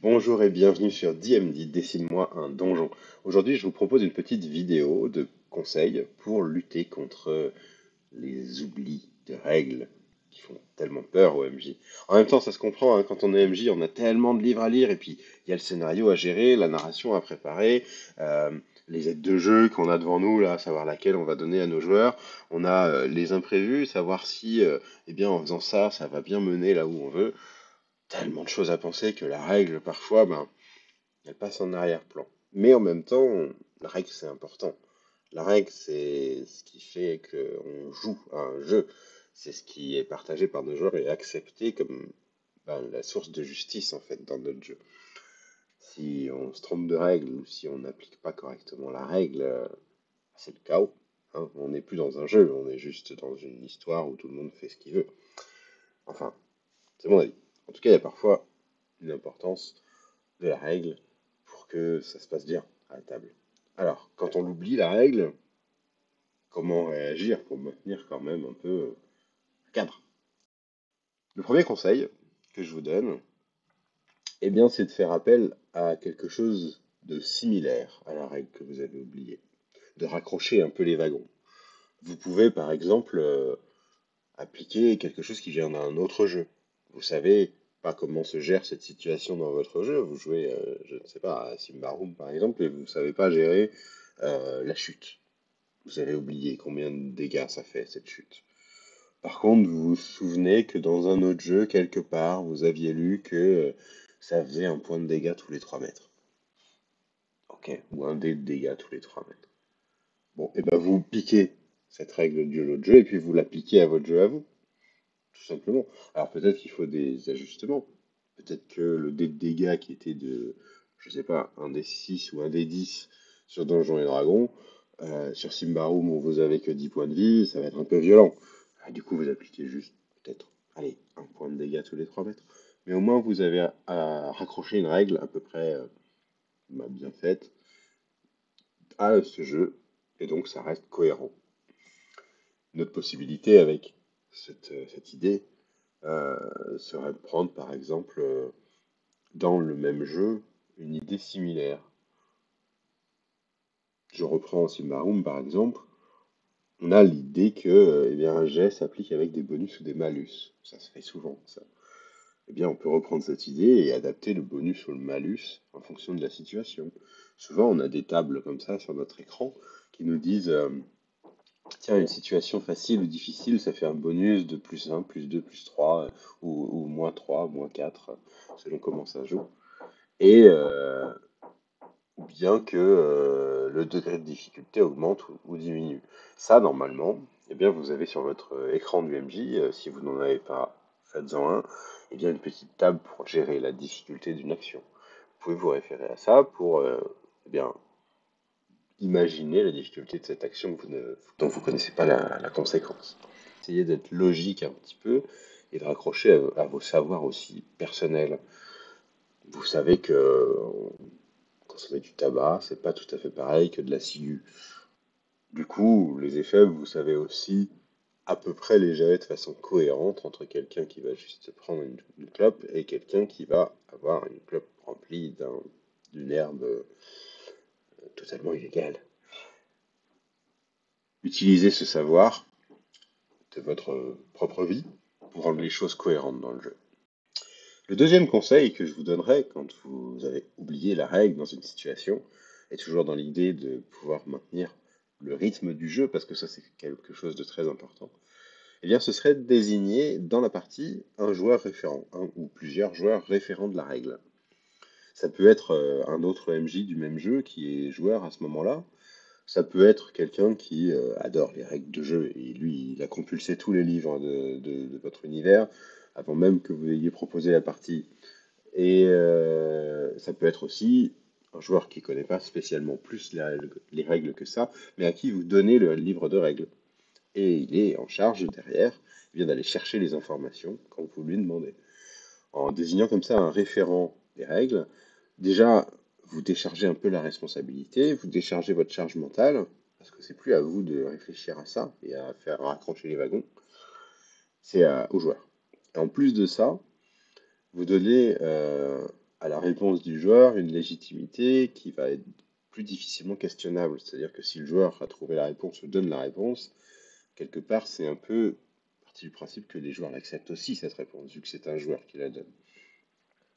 Bonjour et bienvenue sur DMD, Dessine-moi un donjon. Aujourd'hui, je vous propose une petite vidéo de conseils pour lutter contre les oublis de règles qui font tellement peur aux MJ. En même temps, ça se comprend, hein, quand on est MJ, on a tellement de livres à lire et puis il y a le scénario à gérer, la narration à préparer, euh, les aides de jeu qu'on a devant nous, là, savoir laquelle on va donner à nos joueurs. On a les imprévus, savoir si, eh bien, en faisant ça, ça va bien mener là où on veut. Tellement de choses à penser que la règle, parfois, ben, elle passe en arrière-plan. Mais en même temps, la règle, c'est important. La règle, c'est ce qui fait qu'on joue à un jeu. C'est ce qui est partagé par nos joueurs et accepté comme ben, la source de justice, en fait, dans notre jeu. Si on se trompe de règle ou si on n'applique pas correctement la règle, c'est le chaos. Hein. On n'est plus dans un jeu, on est juste dans une histoire où tout le monde fait ce qu'il veut. Enfin, c'est mon avis. En tout cas, il y a parfois une importance de la règle pour que ça se passe bien à la table. Alors, quand on oublie la règle, comment réagir pour maintenir quand même un peu le cadre? Le premier conseil que je vous donne, eh bien, c'est de faire appel à quelque chose de similaire à la règle que vous avez oubliée, de raccrocher un peu les wagons. Vous pouvez, par exemple, appliquer quelque chose qui vient d'un autre jeu. Vous savez pas comment se gère cette situation dans votre jeu. Vous jouez, je ne sais pas, à Simbarum par exemple, et vous ne savez pas gérer la chute. Vous avez oublié combien de dégâts ça fait cette chute. Par contre, vous vous souvenez que dans un autre jeu, quelque part, vous aviez lu que ça faisait un point de dégâts tous les 3 mètres. Ok, ou un dé de dégâts tous les 3 mètres. Bon, et ben vous piquez cette règle de l'autre jeu et puis vous l'appliquez à votre jeu à vous. Tout simplement. Alors peut-être qu'il faut des ajustements. Peut-être que le dé de dégâts qui était de, je sais pas, un des 6 ou un des 10 sur Donjons et Dragons, sur Symbaroum où vous avez que 10 points de vie, ça va être un peu violent. Ah, du coup, vous appliquez juste, peut-être, allez, un point de dégâts tous les 3 mètres. Mais au moins, vous avez à raccrocher une règle à peu près bien faite à ce jeu, et donc ça reste cohérent. Une autre possibilité avec cette idée, serait de prendre par exemple dans le même jeu une idée similaire. Je reprends Silmarum par exemple, on a l'idée que eh bien, un jet s'applique avec des bonus ou des malus. Ça se fait souvent, ça. Eh bien, on peut reprendre cette idée et adapter le bonus ou le malus en fonction de la situation. Souvent, on a des tables comme ça sur notre écran qui nous disent tiens, une situation facile ou difficile, ça fait un bonus de plus 1, plus 2, plus 3, ou moins 3, moins 4, selon comment ça joue. Et ou bien que le degré de difficulté augmente ou diminue. Ça, normalement, eh bien, vous avez sur votre écran du MJ, si vous n'en avez pas, faites-en un, eh bien, une petite table pour gérer la difficulté d'une action. Vous pouvez vous référer à ça pour eh bien, imaginer la difficulté de cette action dont vous ne connaissez pas la conséquence. Essayez d'être logique un petit peu et de raccrocher à vos savoirs aussi personnels. Vous savez que consommer du tabac, c'est pas tout à fait pareil que de la ciguë. Du coup, les effets, vous savez aussi à peu près les gérer de façon cohérente entre quelqu'un qui va juste prendre une clope et quelqu'un qui va avoir une clope remplie d'une herbe totalement illégale. Utilisez ce savoir de votre propre vie pour rendre les choses cohérentes dans le jeu. Le deuxième conseil que je vous donnerai quand vous avez oublié la règle dans une situation, est toujours dans l'idée de pouvoir maintenir le rythme du jeu, parce que ça c'est quelque chose de très important, eh bien ce serait de désigner dans la partie un joueur référent, un ou plusieurs joueurs référents de la règle. Ça peut être un autre MJ du même jeu qui est joueur à ce moment-là, ça peut être quelqu'un qui adore les règles de jeu et lui, il a compulsé tous les livres de votre univers avant même que vous ayez proposé la partie. Et ça peut être aussi un joueur qui ne connaît pas spécialement plus les règles que ça, mais à qui vous donnez le livre de règles. Et il est en charge derrière, il vient d'aller chercher les informations quand vous lui demandez. En désignant comme ça un référent des règles, déjà, vous déchargez un peu la responsabilité, vous déchargez votre charge mentale, parce que c'est plus à vous de réfléchir à ça et à faire raccrocher les wagons, c'est aux joueurs. Et en plus de ça, vous donnez à la réponse du joueur une légitimité qui va être plus difficilement questionnable. C'est-à-dire que si le joueur a trouvé la réponse ou donne la réponse, quelque part, c'est un peu partie du principe que les joueurs l'acceptent aussi, cette réponse, vu que c'est un joueur qui la donne.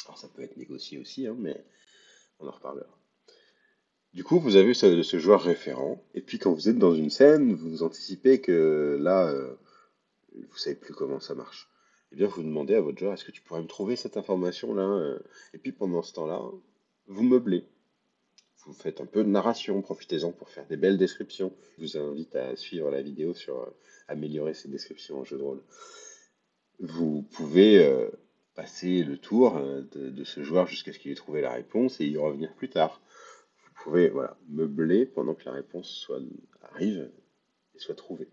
Alors ça peut être négocié aussi, hein, mais on en reparlera. Du coup, vous avez ce joueur référent, et puis quand vous êtes dans une scène, vous anticipez que là, vous savez plus comment ça marche. Eh bien, vous demandez à votre joueur, est-ce que tu pourrais me trouver cette information-là Et puis pendant ce temps-là, vous meublez. Vous faites un peu de narration, profitez-en pour faire des belles descriptions. Je vous invite à suivre la vidéo sur améliorer ses descriptions en jeu de rôle. Vous pouvez passer le tour de ce joueur jusqu'à ce qu'il ait trouvé la réponse et y revenir plus tard. Vous pouvez voilà, meubler pendant que la réponse arrive et soit trouvée.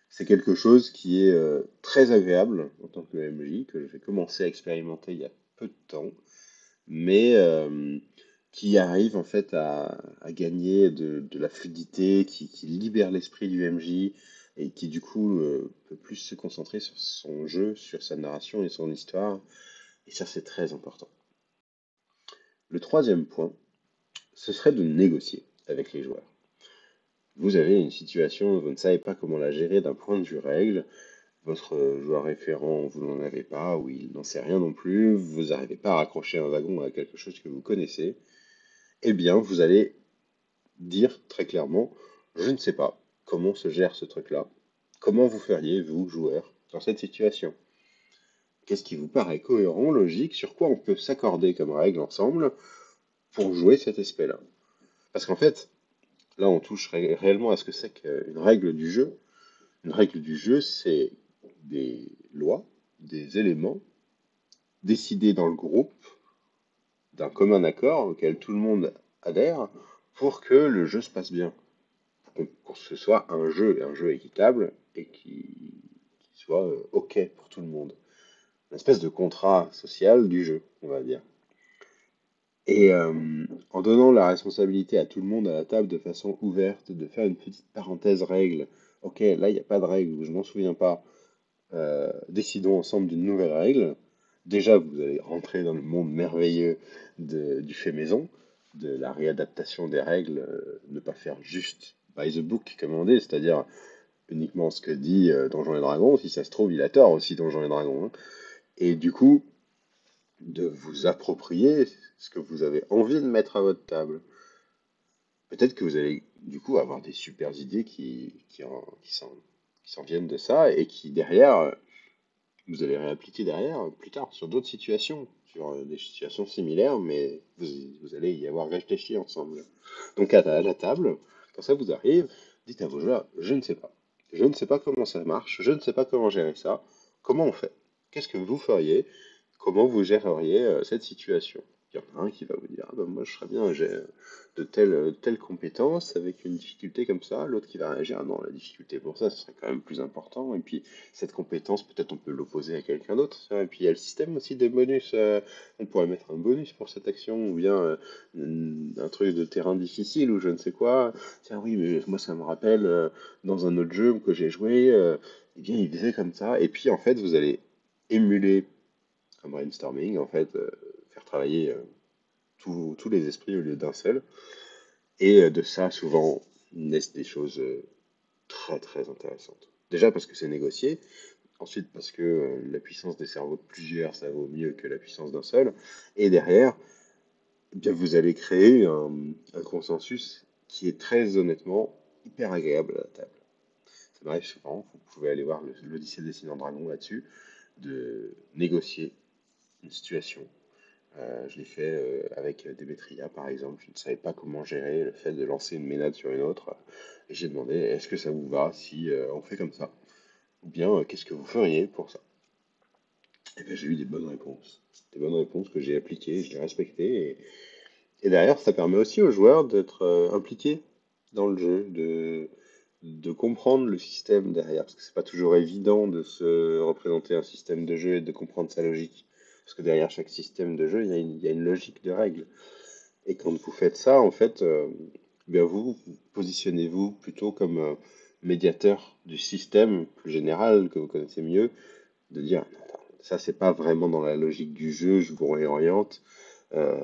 C'est quelque chose qui est très agréable en tant que MJ, que j'ai commencé à expérimenter il y a peu de temps, mais qui arrive en fait à gagner de la fluidité, qui libère l'esprit du MJ et qui du coup peut plus se concentrer sur son jeu, sur sa narration et son histoire. Et ça, c'est très important. Le troisième point, ce serait de négocier avec les joueurs. Vous avez une situation, vous ne savez pas comment la gérer d'un point de vue règle, votre joueur référent, vous n'en avez pas, ou il n'en sait rien non plus, vous n'arrivez pas à raccrocher un wagon à quelque chose que vous connaissez, eh bien, vous allez dire très clairement, je ne sais pas comment se gère ce truc-là, comment vous feriez, vous, joueur, dans cette situation? Qu'est-ce qui vous paraît cohérent, logique, sur quoi on peut s'accorder comme règle ensemble pour jouer cet aspect-là? Parce qu'en fait, là, on touche réellement à ce que c'est qu'une règle du jeu. Une règle du jeu, c'est des lois, des éléments décidés dans le groupe d'un commun accord auquel tout le monde adhère pour que le jeu se passe bien, pour que ce soit un jeu équitable et qui soit OK pour tout le monde. Une espèce de contrat social du jeu, on va dire. Et en donnant la responsabilité à tout le monde à la table de façon ouverte, de faire une petite parenthèse règle. Ok, là il n'y a pas de règle, je m'en souviens pas. Décidons ensemble d'une nouvelle règle. Déjà, vous allez rentrer dans le monde merveilleux du fait maison, de la réadaptation des règles, ne pas faire juste by the book, comme on dit, c'est-à-dire uniquement ce que dit Donjons et Dragons. Si ça se trouve, il a tort aussi, Donjons et Dragons, hein. Et du coup, de vous approprier ce que vous avez envie de mettre à votre table. Peut-être que vous allez du coup avoir des super idées qui s'en viennent de ça et qui derrière vous allez réappliquer derrière, plus tard, sur d'autres situations, sur des situations similaires, mais vous allez y avoir réfléchi ensemble. Donc à la table, quand ça vous arrive, dites à vos joueurs, je ne sais pas. Je ne sais pas comment ça marche, je ne sais pas comment gérer ça. Comment on fait? Qu'est-ce que vous feriez? Comment vous géreriez cette situation? Il y en a un qui va vous dire, ah ben moi je serais bien, j'ai de telles compétences avec une difficulté comme ça. L'autre qui va réagir, ah non, la difficulté pour ça, ce serait quand même plus important. Et puis cette compétence, peut-être on peut l'opposer à quelqu'un d'autre. Et puis il y a le système aussi des bonus. On pourrait mettre un bonus pour cette action, ou bien un truc de terrain difficile, ou je ne sais quoi. Tiens, oui, mais moi ça me rappelle dans un autre jeu que j'ai joué, eh bien il faisait comme ça. Et puis en fait, vous allez émuler un brainstorming, en fait, faire travailler tous les esprits au lieu d'un seul. Et de ça, souvent, naissent des choses très très intéressantes. Déjà parce que c'est négocié, ensuite parce que la puissance des cerveaux de plusieurs, ça vaut mieux que la puissance d'un seul. Et derrière, eh bien, vous allez créer un consensus qui est très honnêtement hyper agréable à la table. Ça m'arrive souvent, vous pouvez aller voir l'Odyssée des Dessinant Dragon là-dessus, de négocier une situation. Je l'ai fait avec Demetria, par exemple. Je ne savais pas comment gérer le fait de lancer une ménade sur une autre. Et j'ai demandé, est-ce que ça vous va si on fait comme ça? Ou bien, qu'est-ce que vous feriez pour ça? Et bien, j'ai eu des bonnes réponses. Des bonnes réponses que j'ai appliquées, je les respectées. Et derrière, ça permet aussi aux joueurs d'être impliqués dans le jeu, de comprendre le système derrière. Parce que c'est pas toujours évident de se représenter un système de jeu et de comprendre sa logique. Parce que derrière chaque système de jeu, il y a une logique de règles. Et quand vous faites ça, en fait, bien vous positionnez-vous plutôt comme médiateur du système plus général que vous connaissez mieux, de dire, Ça, c'est pas vraiment dans la logique du jeu, je vous réoriente. Euh,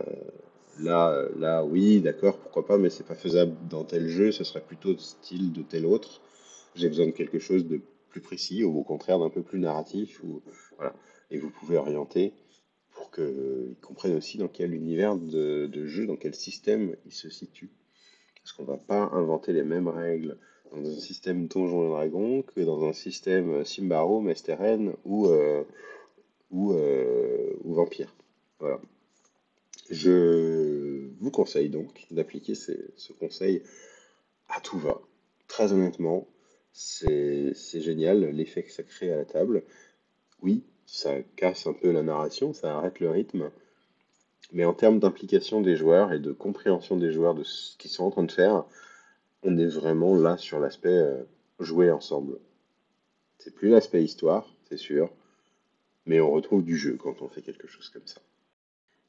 là, oui, d'accord, pourquoi pas, mais c'est pas faisable dans tel jeu, ce serait plutôt de style de tel autre. J'ai besoin de quelque chose de plus précis, ou au contraire d'un peu plus narratif, ou voilà. Et vous pouvez orienter pour qu'ils comprennent aussi dans quel univers de jeu, dans quel système ils se situent. Parce qu'on va pas inventer les mêmes règles dans un système Donjons et Dragons que dans un système Symbaroum, Esteren ou Vampire. Voilà. Je vous conseille donc d'appliquer ce conseil à tout va. Très honnêtement, c'est génial l'effet que ça crée à la table. Oui, ça casse un peu la narration, ça arrête le rythme, mais en termes d'implication des joueurs et de compréhension des joueurs de ce qu'ils sont en train de faire, on est vraiment là sur l'aspect jouer ensemble. C'est plus l'aspect histoire, c'est sûr, mais on retrouve du jeu quand on fait quelque chose comme ça.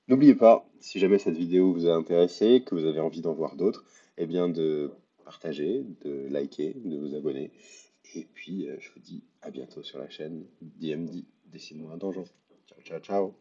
N'oubliez pas, si jamais cette vidéo vous a intéressé, que vous avez envie d'en voir d'autres, eh bien de partager, de liker, de vous abonner. Et puis, je vous dis à bientôt sur la chaîne DMD. Dessine-moi un donjon. Ciao, ciao, ciao.